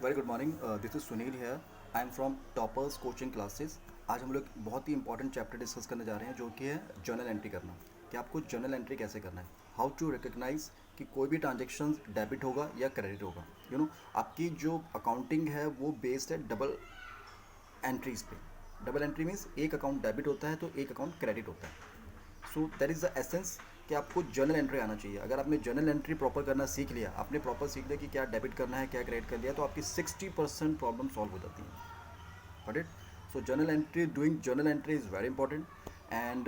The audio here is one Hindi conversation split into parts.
Very good morning, this is Sunil here. I am from toppers coaching classes. आज हम लोग बहुत ही इंपॉर्टेंट चैप्टर डिस्कस करने जा रहे हैं जो कि है जर्नल एंट्री करना। कि आपको जर्नल एंट्री कैसे करना है, हाउ टू रिकग्नाइज कि कोई भी ट्रांजेक्शन डेबिट होगा या क्रेडिट होगा। आपकी जो अकाउंटिंग है वो बेस्ड है डबल एंट्रीज पे। डबल एंट्री मीन्स एक अकाउंट डेबिट होता है तो एक अकाउंट क्रेडिट होता है। So that is the essence कि आपको जर्नल एंट्री आना चाहिए। अगर आपने जर्नल एंट्री प्रॉपर करना सीख लिया, आपने प्रॉपर सीख लिया कि क्या डेबिट करना है क्या क्रेडिट कर लिया, तो आपकी 60% प्रॉब्लम सॉल्व हो जाती है। Got it? So journal entry, doing journal entry is very important. And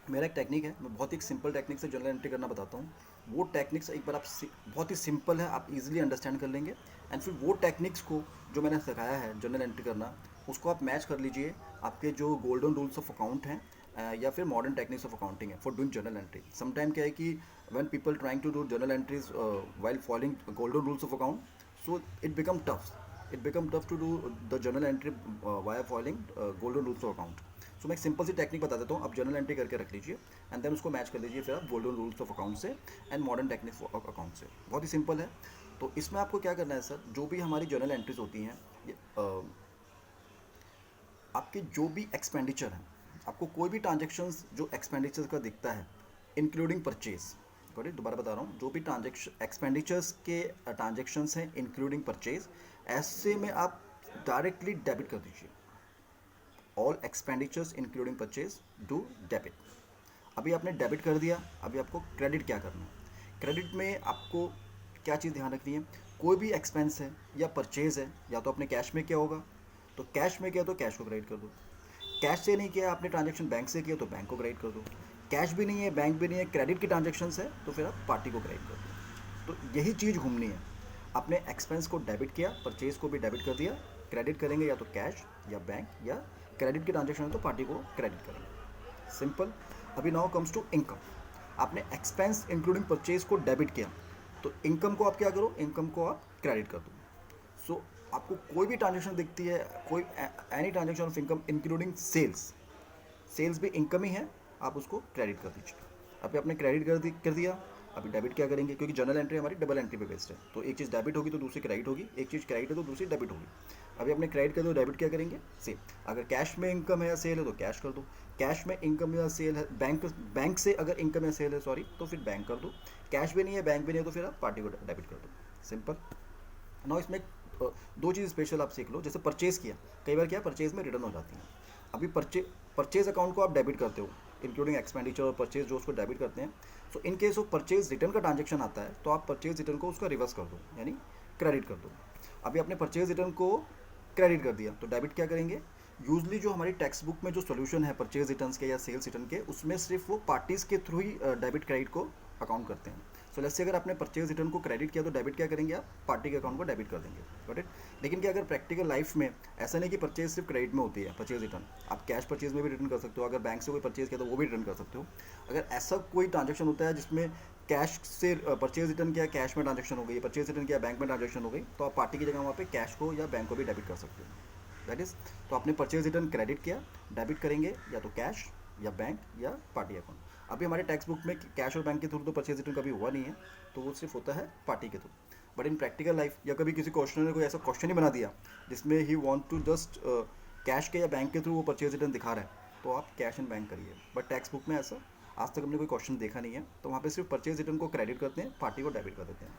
मेरा एक टेक्निक है, मैं बहुत ही सिंपल टेक्निक से जर्नल एंट्री करना बताता हूँ। वो टेक्निक्स एक बार आप बहुत ही सिंपल है, आप इजीली अंडरस्टैंड कर लेंगे। एंड फिर वो टेक्निक्स को जो मैंने सिखाया है जर्नल एंट्री करना, उसको आप मैच कर लीजिए आपके जो गोल्डन रूल्स ऑफ अकाउंट हैं, या फिर मॉडर्न टेक्निक्स ऑफ अकाउंटिंग है for doing journal entry. Sometime क्या है कि when people trying to do journal entries while following golden rules of account, so it become tough to do the journal entry via following golden rules of account. So मैं एक सिंपल सी टेक्निक बता देता हूँ, आप जर्नल एंट्री करके रख लीजिए एंड देन उसको मैच कर लीजिए फिर आप गोल्डन रूल्स ऑफ अकाउंट से and modern techniques of account से। बहुत ही सिंपल है। तो इसमें आपको क्या करना है सर, जो भी हमारी जर्नल एंट्रीज होती हैं, आपके जो भी एक्सपेंडिचर हैं, आपको कोई भी ट्रांजेक्शन्स जो एक्सपेंडिचर्स का दिखता है इंक्लूडिंग परचेज, सॉरी दोबारा बता रहा हूँ, जो भी ट्रांजेक्शन एक्सपेंडिचर्स के ट्रांजेक्शन्स हैं इंक्लूडिंग परचेज, ऐसे में आप डायरेक्टली डेबिट कर दीजिए। All expenditures including purchase do debit. अभी आपने डेबिट कर दिया, अभी आपको क्रेडिट क्या करना है। क्रेडिट में आपको क्या चीज़ ध्यान रखनी है, कोई भी एक्सपेंस है या परचेज है, या तो आपने कैश में किया होगा तो कैश में किया तो कैश को क्रेडिट कर दो। कैश से नहीं किया, आपने ट्रांजेक्शन बैंक से किया तो बैंक को क्रेडिट कर दो। कैश भी नहीं है, बैंक भी नहीं है, क्रेडिट की ट्रांजेक्शन है तो फिर आप पार्टी को क्रेडिट कर दो। तो यही चीज़ घूमनी है। आपने एक्सपेंस को डेबिट किया, परचेज को भी डेबिट कर दिया, क्रेडिट करेंगे या तो कैश या बैंक, या क्रेडिट की ट्रांजेक्शन है तो पार्टी को क्रेडिट करेंगे। सिंपल। अभी नाउ कम्स टू इनकम। आपने एक्सपेंस इंक्लूडिंग परचेज को डेबिट किया तो इनकम को आप क्या करो, इनकम को आप क्रेडिट कर दो। सो आपको कोई भी ट्रांजेक्शन दिखती है, कोई any transaction of income including sales, sales भी इनकम ही है, आप उसको क्रेडिट कर दीजिए। अभी आपने क्रेडिट कर दिया, अभी डेबिट क्या करेंगे, क्योंकि जर्नल एंट्री हमारी डबल एंट्री पे बेस्ड है, तो एक चीज़ डेबिट होगी तो दूसरी क्रेडिट होगी, एक चीज़ क्रेडिट है तो दूसरी डेबिट होगी। अभी आपने क्रेडिट कर दो, डेबिट क्या करेंगे, सेल। अगर कैश में इनकम है या सेल है तो कैश कर दो, कैश में इनकम या सेल है, बैंक से अगर इनकम या सेल है सॉरी, तो फिर बैंक कर दो। कैश भी नहीं है, बैंक भी नहीं है, तो फिर आप पार्टी को डेबिट कर दो। सिंपल। ना इसमें दो चीज़ स्पेशल आप सीख लो। जैसे परचेज़ किया, कई बार क्या परचेज़ में रिटर्न हो जाती है। अभी परचेज अकाउंट को आप डेबिट करते हो इंक्लूडिंग एक्सपेंडिचर और परचेज जो उसको डेबिट करते हैं। So in case of purchase return का ट्रांजेक्शन आता है तो आप परचेज रिटर्न को उसका रिवर्स कर दो, यानी क्रेडिट कर दो। अभी आपने परचेज रिटर्न को क्रेडिट कर दिया तो डेबिट क्या करेंगे। यूजली जो हमारी टेक्स्ट बुक में जो सोल्यूशन है परचेज रिटर्न के या सेल्स रिटर्न के, उसमें सिर्फ वो पार्टीज के थ्रू ही डेबिट क्रेडिट को अकाउंट करते हैं। सो लेट्स से अगर आपने परचेज रिटर्न को क्रेडिट किया तो डेबिट क्या करेंगे, आप पार्टी के अकाउंट को डेबिट कर देंगे। Got it? लेकिन क्या अगर प्रैक्टिकल लाइफ में ऐसा नहीं कि परचेज सिर्फ क्रेडिट में होती है, परचेज रिटर्न आप कैश परचेज में भी रिटर्न कर सकते हो, अगर बैंक से कोई परचेज किया तो वो भी रिटर्न कर सकते हो। अगर ऐसा कोई ट्रांजेक्शन होता है जिसमें कैश से परचेज रिटर्न किया, कैश में ट्रांजेक्शन हो गई, परचेज रिटर्न किया, बैंक में ट्रांजेक्शन हो गई, तो आप पार्टी की जगह वहाँ पे कैश को या बैंक को भी डेबिट कर सकते हो। दैट इज, तो आपने परचेज रिटर्न क्रेडिट किया, डेबिट करेंगे या तो कैश या बैंक या पार्टी अकाउंट। अभी हमारे टेक्स्ट बुक में कैश और बैंक के थ्रू तो परचेज रिटर्न कभी हुआ नहीं है, तो वो सिर्फ होता है पार्टी के through. But in practical life या कभी किसी क्वेश्चन ने कोई ऐसा क्वेश्चन ही बना दिया जिसमें he want to just cash के या बैंक के थ्रू वो परचेज रिटर्न दिखा रहा है, तो आप कैश एंड बैंक करिए। बट टेक्स्ट बुक में ऐसा आज तक हमने कोई क्वेश्चन देखा नहीं है, तो वहाँ पे सिर्फ परचेज रिटर्न को क्रेडिट करते हैं, पार्टी को डेबिट कर देते हैं।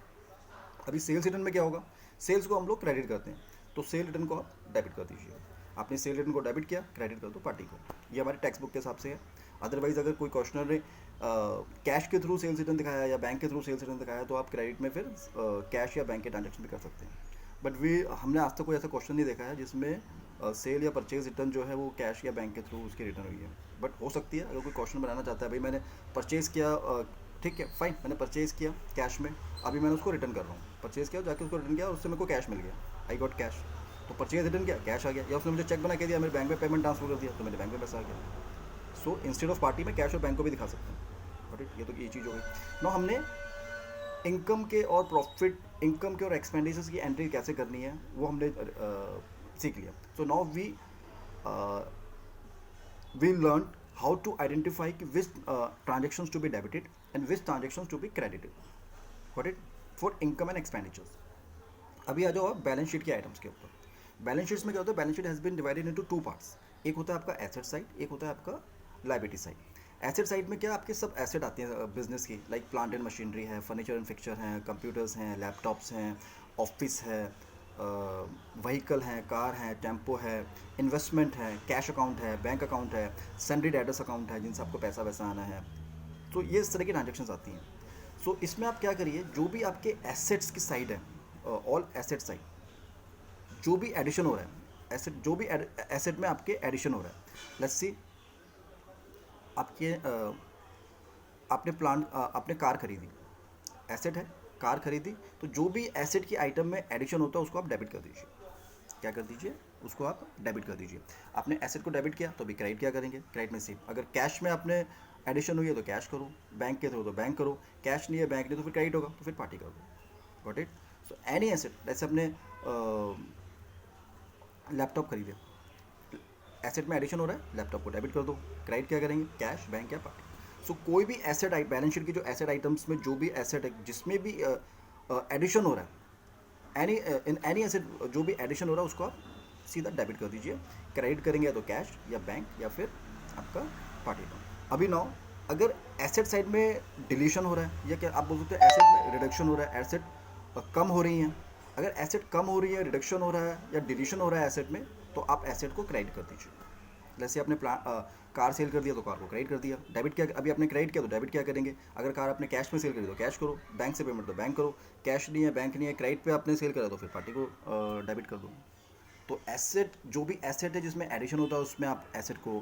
अभी सेल्स रिटर्न में क्या होगा, सेल्स को हम लोग क्रेडिट करते हैं, तो सेल रिटर्न को आप डेबिट कर दीजिए। आपने सेल रिटर्न को डेबिट किया, क्रेडिट कर दो पार्टी को। ये हमारे टेक्स्ट बुक के हिसाब से है। अदरवाइज अगर कोई क्वेश्चनर ने कैश के थ्रू सेल्स रिटर्न दिखाया या बैंक के थ्रू सेल्स रिटर्न दिखाया, तो आप क्रेडिट में फिर कैश या बैंक के ट्रांजेक्शन भी कर सकते हैं। बट हमने आज तक कोई ऐसा क्वेश्चन नहीं देखा है जिसमें सेल या परचेज रिटर्न जो है वो कैश या बैंक के थ्रू उसकी रिटर्न हुई है। बट हो सकती है अगर कोई क्वेश्चन बनाना चाहता है, भाई मैंने परचेज़ किया, ठीक है फाइन, मैंने परचेज़ किया कैश में, अभी मैंने उसको रिटर्न कर रहा हूँ, परचेज़ किया जाके उसको रिटर्न किया और उससे मेरे को कैश मिल गया, आई गॉट कैश, तो परचेज रिटर्न किया, कैश आ गया, या उसने मुझे चेक बना के दिया, मेरे बैंक में पेमेंट ट्रांसफर कर दिया, तो मेरे बैंक में पैसा आ गया। सो इंस्टेड ऑफ पार्टी में कैश और बैंक को भी दिखा सकते हैं। बट ये तो ये चीज़ हो गई। नो, हमने इनकम के और प्रॉफिट, इनकम के और एक्सपेंडिचर्स की एंट्री कैसे करनी है वो हमने सीख लिया। So now we learn how to identify कि which transactions to be debited and which transactions to be credited. Got it? For income and expenditures. अभी आ जाओ आप बैलेंस शीट के आइटम्स के ऊपर। बैलेंस शीट्स में क्या होता है, balance sheet has been divided into two parts. एक होता है आपका एसेट साइड, एक होता है आपका लाइबिलिटी साइड। एसेट साइड में क्या आपके सब एसेट आते हैं बिजनेस की, लाइक प्लांट एंड मशीनरी है, फर्नीचर एंड फिक्चर हैं, कंप्यूटर्स हैं, लैपटॉप्स हैं, ऑफिस है, व्हीकल हैं, कार हैं, टेम्पो है, इन्वेस्टमेंट है, कैश अकाउंट है, बैंक अकाउंट है, सैलरी डेटर्स अकाउंट है जिनसे आपको पैसा वैसा आना है। तो ये इस तरह की ट्रांजेक्शन आती हैं। सो इसमें आप क्या करिए, जो भी आपके एसेट्स की साइड है, ऑल एसेट साइड, जो भी एडिशन हो रहा है एसेट, जो भी एसेट में आपके एडिशन हो रहा है, लेट्स सी आपके आपने आपने कार खरीदी, एसेट है, कार खरीदी, तो जो भी एसेट की आइटम में एडिशन होता है उसको आप डेबिट कर दीजिए। क्या कर दीजिए, उसको आप डेबिट कर दीजिए। आपने एसेट को डेबिट किया तो अभी क्रेडिट क्या करेंगे, क्रेडिट में सेम। अगर कैश में आपने एडिशन हुई है तो कैश करो, बैंक के थ्रू तो बैंक करो, कैश नहीं है, बैंक नहीं, तो फिर क्रेडिट होगा तो फिर पार्टी कर दो। Got it. So any asset, जैसे अपने लैपटॉप खरीदे, एसेट में एडिशन हो रहा है, लैपटॉप को डेबिट कर दो, क्रेडिट क्या करेंगे, कैश, बैंक या पार्टी। सो कोई भी एसेट बैलेंस शीट की जो एसेट आइटम्स में जो भी एसेट है जिसमें भी एडिशन हो रहा है, एनी इन एनी एसेट जो भी एडिशन हो रहा है उसको आप सीधा डेबिट कर दीजिए। क्रेडिट करेंगे या तो कैश या बैंक या फिर आपका पार्टी अकाउंट। अभी नाउ अगर एसेट साइड में डिलीशन हो रहा है, या क्या आप बोल सकते हैं एसेट में रिडक्शन हो रहा है, एसेट कम हो रही हैं, अगर एसेट कम हो रही है, रिडक्शन हो रहा है या डिलीशन हो रहा है एसेट में, तो आप एसेट को क्रेडिट कर दीजिए। जैसे आपने कार सेल कर दिया तो कार को क्रेडिट कर दिया। डेबिट क्या, अभी आपने क्रेडिट किया तो डेबिट क्या करेंगे, अगर कार आपने कैश में सेल करी तो कैश करो, बैंक से पेमेंट तो बैंक करो, कैश नहीं है, बैंक नहीं है, क्रेडिट पे आपने सेल करा तो फिर पार्टी को डेबिट कर दो। तो एसेट, जो भी एसेट है जिसमें एडिशन होता है उसमें आप एसेट को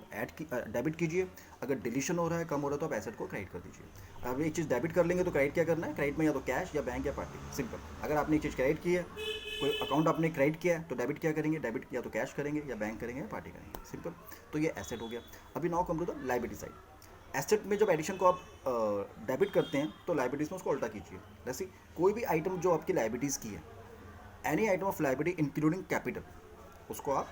डेबिट कीजिए। अगर डिलीशन हो रहा है, कम हो रहा है, तो आप एसेट को क्रेडिट कर दीजिए। अब एक चीज़ डेबिट कर लेंगे तो क्रेडिट क्या करना है, क्रेडिट में या तो कैश या बैंक या पार्टी, सिंपल। अगर आपने एक चीज़ क्रेडिट की है, कोई अकाउंट आपने क्रेडिट किया है, तो डेबिट क्या करेंगे, डेबिट या तो कैश करेंगे या बैंक करेंगे या पार्टी करेंगे, सिंपल। तो ये एसेट हो गया। अभी now come to the liability side. Asset में जब एडिशन को आप डेबिट करते हैं तो लायबिलिटीज़ में उसको उल्टा कीजिए। जैसे कोई भी आइटम जो आपकी लायबिलिटीज़ की है, any item of liability including capital, उसको आप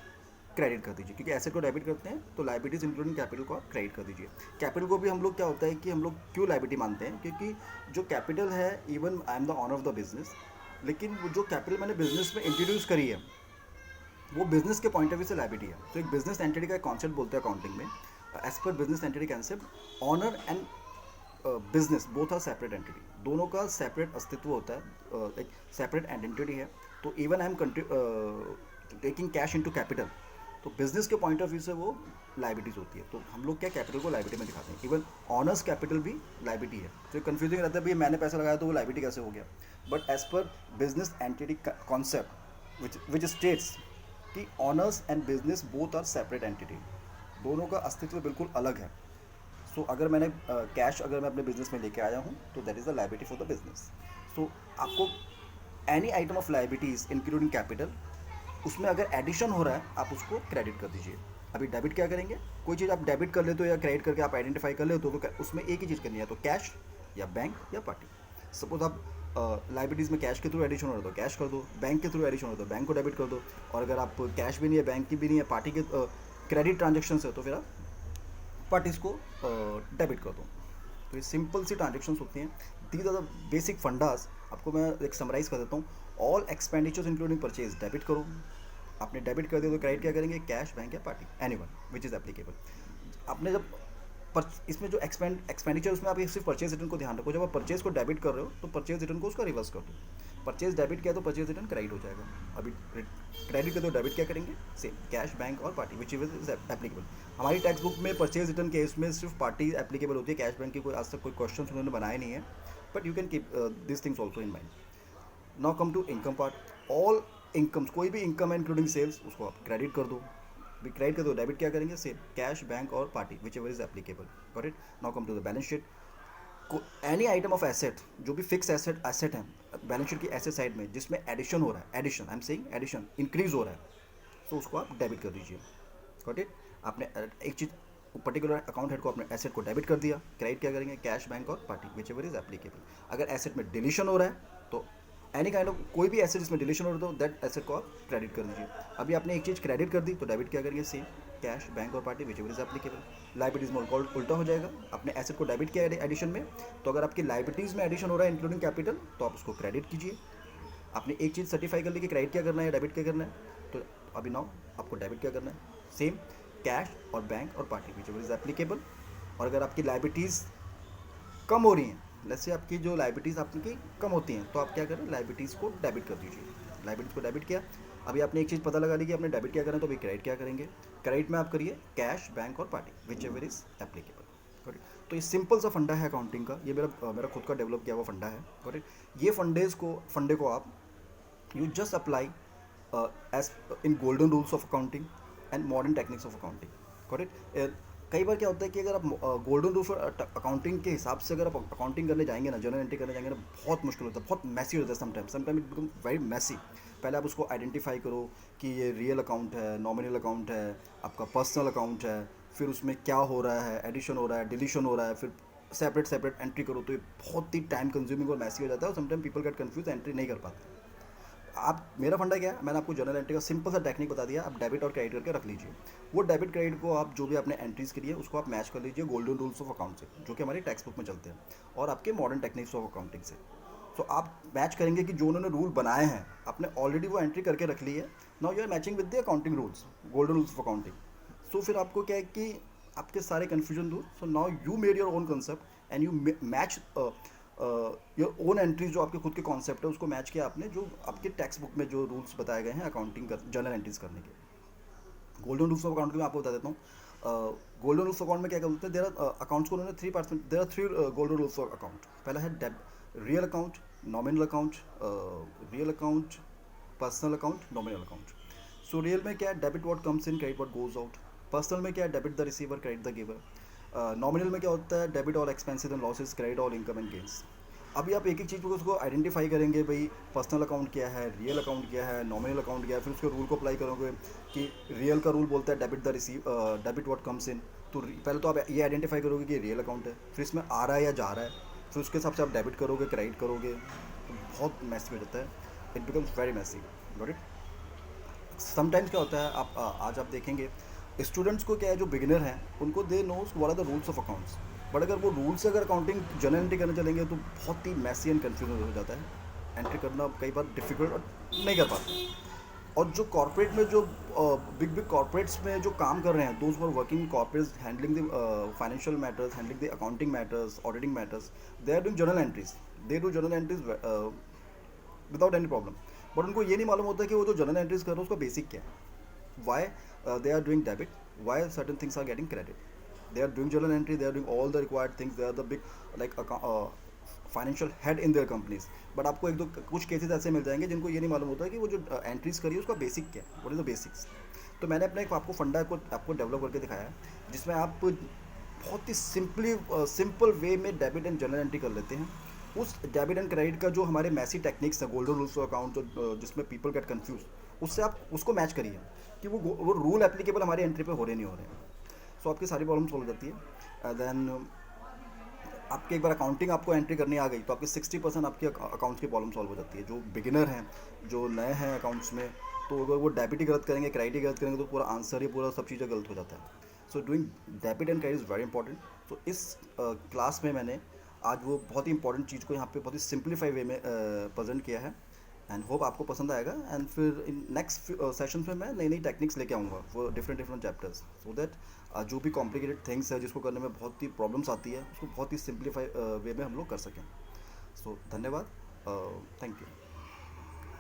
क्रेडिट कर दीजिए, क्योंकि एसेट को डेबिट करते हैं तो लायबिलिटीज इंक्लूडिंग कैपिटल को आप क्रेडिट कर दीजिए। कैपिटल को भी हम लोग क्या होता है कि हम लोग क्यों लायबिलिटी मानते हैं, क्योंकि जो कैपिटल है, even I am the owner of the business, लेकिन वो जो कैपिटल मैंने बिजनेस में इंट्रोड्यूस करी है वो बिजनेस के पॉइंट ऑफ व्यू से लायबिलिटी है। तो एक बिजनेस एंटिटी का कॉन्सेप्ट बोलते हैं अकाउंटिंग में, as per business entity concept, owner and business both are separate entity, दोनों का सेपरेट अस्तित्व होता है, एक सेपरेट आइडेंटिटी है। तो even I am taking cash into capital, तो बिजनेस के पॉइंट ऑफ व्यू से वो लायबिलिटीज होती है। तो हम लोग क्या कैपिटल को लायबिलिटी में दिखाते हैं, इवन ऑनर्स कैपिटल भी लायबिलिटी है। तो कंफ्यूजिंग रहता है, भाई मैंने पैसा लगाया तो वो लायबिलिटी कैसे हो गया, but as per business entity concept which states कि owners and business both are separate entity, दोनों का अस्तित्व बिल्कुल अलग है। सो अगर मैंने कैश अगर मैं अपने बिजनेस में लेके आया हूँ तो that is the liability for the business. So आपको any item of liabilities including capital, उसमें अगर एडिशन हो रहा है आप उसको क्रेडिट कर दीजिए। अभी डेबिट क्या करेंगे, कोई चीज़ आप डेबिट कर लेते हो या क्रेडिट करके आप आइडेंटिफाई कर लेते हो तो उसमें एक ही चीज़ करनी है, तो कैश या बैंक या पार्टी। सपोज आप लाइबिलिटीज़ में कैश के थ्रू एडिशन हो रहा है तो कैश कर दो, बैंक के थ्रू एडिशन हो रहा है तो बैंक को डेबिट कर दो, और अगर आप कैश भी नहीं है, बैंक की भी नहीं है, पार्टी के क्रेडिट ट्रांजेक्शन है तो फिर आप पार्टीज़ को डेबिट कर दो। तो ये सिंपल सी ट्रांजेक्शन्स होती हैं। These are the basic fundas. आपको मैं एक समराइज़ कर देता हूँ। All expenditures including purchase debit करो, आपने डेबिट कर दिया तो क्रेडिट क्या करेंगे, कैश, बैंक या party, any one which is applicable. आपने जब इसमें जो एक्सपेंडिचर उसमें आप सिर्फ परचेज रिटर्न को ध्यान रखो, जब आप परचेज को डेबिट कर रहे हो तो परचेज रिटर्न को उसका रिवर्स कर दो। परचेज डेबिट किया तो परचेज रिटर्न क्रेडिट हो जाएगा। अभी क्रेडिट कर दो, डेबिट क्या करेंगे, सेम कैश, बैंक और पार्टी विच इज एप्लीकेबल। हमारी टेक्स्ट बुक में परचेज रिटर्न केस में सिर्फ पार्टी एप्लीकेबल होती है, कैश बैंक की कोई आज तक कोई क्वेश्चन उन्होंने बनाए नहीं है, but you can keep this things also in mind. Now come to income part. All incomes, कोई भी इनकम है इंक्लूडिंग सेल्स, उसको आप क्रेडिट कर दो। क्रेडिट कर दो, डेबिट क्या करेंगे, सेम कैश, बैंक और party which ever is applicable. Got it. Now come to the balance sheet. Any item of asset, जो भी फिक्स एसेट है बैलेंस शीट की एसेट साइड में जिसमें एडिशन हो रहा है, addition I am saying addition, increase हो रहा है, तो उसको आप डेबिट कर दीजिए। Got it. आपने एक चीज़ पर्टिकुलर अकाउंट हेड को अपने एसेट को डेबिट कर दिया, क्रेडिट क्या करेंगे, कैश, बैंक और party which ever is applicable. अगर एसेट में डिलीशन हो रहा है तो एनी काइंड ऑफ कोई भी एसेट जिसमें डिलीशन हो रहा है तो दैट एसेट को आप क्रेडिट कर दीजिए। अभी आपने एक चीज़ क्रेडिट कर दी तो डेबिट क्या करेंगे, सेम कैश, बैंक और party which ever is applicable. Liabilities में उल्टा हो जाएगा। अपने एसेट को डेबिट किया एडिशन में, तो अगर आपकी लाइबिलिटीज़ में एडिशन हो रहा है इंक्लूडिंग कैपिटल तो आप उसको क्रेडिट कीजिए। आपने एक चीज़ सर्टिफाई कर ली कि क्रेडिट क्या करना है, डेबिट क्या करना है, तो अभी नाउ आपको डेबिट क्या करना है। सेम कैश और बैंक और पार्टी विच इज एप्लीकेबल। और अगर आपकी लाइबिलिटीज़ कम हो रही हैं, जैसे आपकी जो लाइबिलिटीज़ आपकी कम होती हैं, तो आप क्या करें, लाइबिलिटीज़ को डेबिट कर दीजिए। लाइबिलिटीज़ को डेबिट किया, अभी आपने एक चीज़ पता लगा ली कि आपने डेबिट क्या करना है, तो अभी क्रेडिट क्या करेंगे। क्रेडिट में आप करिए कैश, बैंक और party which ever is applicable. तो ये सिंपल सा फंडा है अकाउंटिंग का, ये मेरा खुद का डेवलप किया हुआ फंडा है। करेक्ट, ये फंडे को आप you just apply as in golden rules of accounting and modern techniques of accounting। Correct, कई बार क्या होता है कि अगर आप गोल्डन रूल्स और अकाउंटिंग के हिसाब से अगर आप अकाउंटिंग करने जाएंगे ना, जर्नल एंट्री करने जाएंगे ना, बहुत मुश्किल होता है, बहुत मैसी होता है। Sometime it become very messy. पहले आप उसको आइडेंटिफाई करो कि ये रियल अकाउंट है, नॉमिनल अकाउंट है, आपका पर्सनल अकाउंट है, फिर उसमें क्या हो रहा है, एडिशन हो रहा है, डिलीशन हो रहा है, फिर सेपरेट एंट्री करो, तो ये बहुत ही टाइम कंज्यूमिंग और मैसी हो जाता है, और sometime people get confuse, entry नहीं कर पाते। आप, मेरा फंडा क्या है, मैंने आपको जर्नल एंट्री का सिंपल सा टेक्निक बता दिया, आप डेबिट और क्रेडिट करके रख लीजिए। वो डेबिट क्रेडिट को आप जो भी आपने एंट्रीज के लिए उसको आप मैच कर लीजिए गोल्डन रूल्स ऑफ अकाउंट से, जो कि हमारी टेक्स्ट बुक में चलते हैं, और आपके मॉडर्न टेक्निक्स ऑफ अकाउंटिंग से। तो आप मैच करेंगे कि जो उन्होंने रूल बनाए हैं, आपने ऑलरेडी वो एंट्री करके रख ली है। Now you are matching with the accounting rules, golden rules of accounting. So फिर आपको क्या है कि आपके सारे कन्फ्यूजन दूर। So now you made your own concept and you match your own entries, जो आपके खुद के कॉन्सेप्ट है उसको मैच किया आपने, जो आपके टेक्स्ट बुक में जो रूल्स बताए गए हैं अकाउंटिंग कर जर्नल एंट्रीज करने के। गोल्डन रूल्स ऑफ अकाउंटिंग में आपको बता देता हूँ। गोल्डन रूल्स ऑफ अकाउंट में क्या बोलते हैं, देर आर अकाउंट्स को उन्होंने 3%, there are 3 golden rules of account. पहला है real account, nominal account, real account, personal account, nominal account. So real में क्या है, debit what comes in, credit what goes out. Personal में क्या है, debit the receiver, credit the giver. Nominal में क्या होता है, debit all expenses and losses, credit all income and gains. अभी आप एक एक चीज़ को उसको आइडेंटिफाई करेंगे, भाई पर्सनल अकाउंट क्या है, रियल अकाउंट क्या है, नॉमिनल अकाउंट क्या है, फिर उसके रूल को अप्लाई करोगे कि रियल का रूल बोलता है debit the debit what comes इन। तो पहले तो आप ये आइडेंटिफाई करोगे कि रियल अकाउंट है, फिर इसमें आ रहा है या जा रहा है, फिर उसके हिसाब से आप डेबिट करोगे, क्रेडिट करोगे, तो बहुत मैसी हो जाता है, it becomes very messy. Got it. Sometimes क्या होता है, आप आज आप देखेंगे स्टूडेंट्स को क्या है, जो बिगिनर हैं उनको they knows what are the rules of accounts, but अगर वो रूल से अगर अकाउंटिंग जर्नल एंट्री करने चलेंगे तो बहुत ही मैसी एंड कन्फ्यूजन हो जाता है, एंट्री करना कई बार डिफिकल्ट और नहीं कर पाते। और जो कॉर्पोरेट में जो बिग बिग कॉर्पोरेट्स में जो काम कर रहे हैं, those for working corporates handling the financial matters, handling the accounting matters, auditing matters, they are doing journal entries, they do journal entries without any problem. But उनको ये नहीं मालूम होता कि वो जो जर्नल एंट्रीज कर रहे हैं उसका बेसिक क्या है, why they are doing debit, why certain things are getting credit. They are doing journal entry, they are doing all the required things, they are the big like financial head in their companies। But आपको एक दो कुछ केसेस ऐसे मिल जाएंगे जिनको ये नहीं मालूम होता है कि वो जो एंट्रीज करी है उसका बेसिक क्या है, व्हाट इज द बेसिक्स। तो मैंने अपने आपको फंडा को आपको डेवलप करके दिखाया है, जिसमें आप बहुत ही सिंपल वे में डेबिट एंड जर्नल एंट्री कर लेते हैं। उस डेबिट एंड क्रेडिट का जो हमारे मैसी टेक्निक्स है, गोल्डन रूल्स ऑफ अकाउंट, जो जिसमें पीपल गेट कन्फ्यूज, उससे आप उसको मैच करिए कि वो रूल एप्लीकेबल हमारी एंट्री पे हो रहे नहीं हो रहे हैं। सो आपकी सारी प्रॉब्लम सॉल्व हो जाती है। देन आपकी एक बार अकाउंटिंग आपको एंट्री करनी आ गई तो आपकी 60% आपकी अकाउंट्स की प्रॉब्लम सॉल्व हो जाती है। जो बिगिनर हैं, जो नए हैं अकाउंट्स में, तो अगर वो डेबिट ही गलत करेंगे, क्रेडिट ही गलत करेंगे, तो पूरा आंसर ही पूरा सब चीज़ें गलत हो जाता है। So doing debit and credit is very important. तो इस क्लास में मैंने आज वो बहुत ही इंपॉर्टेंट चीज़ को यहाँ पे बहुत ही सिंप्लीफाई वे में प्रेजेंट किया है, एंड होप आपको पसंद आएगा। एंड फिर इन नेक्स्ट सेशंस में मैं नई नई टेक्निक्स लेके आऊँगा वो डिफरेंट चैप्टर्स, सो दैट जो भी कॉम्प्लिकेटेड थिंग्स है जिसको करने में बहुत ही प्रॉब्लम्स आती है उसको बहुत ही सिंप्लीफाई वे में हम लोग कर सकें। सो धन्यवाद, थैंक यू।